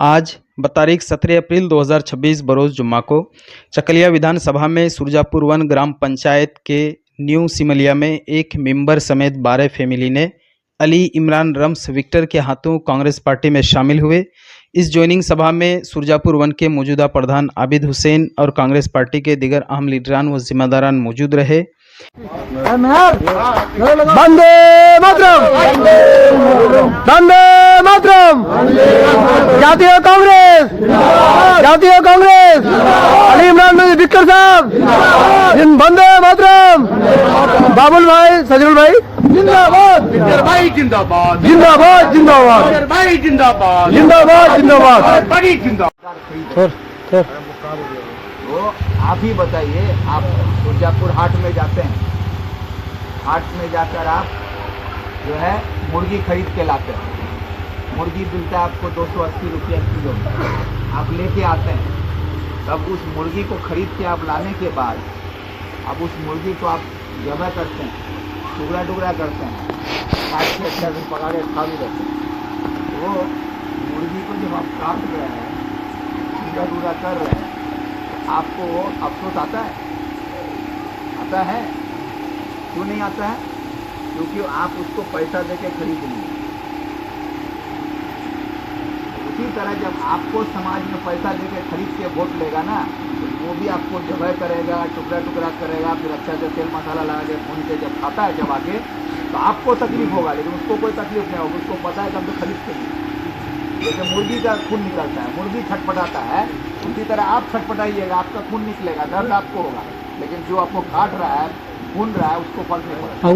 आज तारीख 17 अप्रैल 2026 बरोज जुम्मा को चकलिया विधानसभा में सुरजापुर वन ग्राम पंचायत के न्यू सिमलिया में एक मेंबर समेत 12 फैमिली ने अली इमरान रम्स विक्टर के हाथों कांग्रेस पार्टी में शामिल हुए। इस ज्वाइनिंग सभा में सुरजापुर वन के मौजूदा प्रधान आबिद हुसैन और कांग्रेस पार्टी के दीगर अहम लीडरान व जिम्मेदारान मौजूद रहे। वंदे मातरम, वंदे मातरम, जातीय कांग्रेस, जातीय कांग्रेस, अली इमरान विक्टर साहब, वंदे मातरम, बाबुल भाई, सजरुल भाई जिंदाबाद, विक्टर भाई जिंदाबाद, जिंदाबाद, जिंदाबाद, विक्टर भाई जिंदाबाद, जिंदाबाद, जिंदाबाद, बड़ी जिंदाबाद। तो आप ही बताइए, आप सुरजापुर हाट में जाते हैं, हाट में जाकर आप जो है मुर्गी खरीद के लाते हैं। मुर्गी मिलता है आपको 280 रुपया किलो, आप लेके आते हैं। तब उस मुर्गी को खरीद के आप लाने के बाद अब उस मुर्गी को आप जमा करते हैं, टुकड़ा टुकड़ा करते हैं, काट के अच्छा से पका के खा भी लेते हैं। वो मुर्गी को जब आप काट रहे हैं, टुकड़ा टुकड़ा कर रहे हैं, आपको अफसोस आता है? आता है? क्यों नहीं आता है? क्योंकि आप उसको पैसा देके खरीद लिए। उसी तरह जब आपको समाज में पैसा देके खरीद के वोट लेगा ना, तो वो भी आपको जबह करेगा, टुकड़ा टुकड़ा करेगा, फिर अच्छा से तेल मसाला लगा के भून के जब खाता है चबा के, तो आपको तकलीफ होगा, लेकिन उसको कोई तकलीफ नहीं होगी। उसको पता है कि हम तो खरीद के लिए। जैसे मुर्गी का खून निकलता है, मुर्गी छटपटाता है, उसी तरह आप छटपटाइएगा, आपका खून निकलेगा, दर्द आपको होगा, लेकिन जो आपको काट रहा है, भून रहा है, उसको फर्क नहीं पड़ता।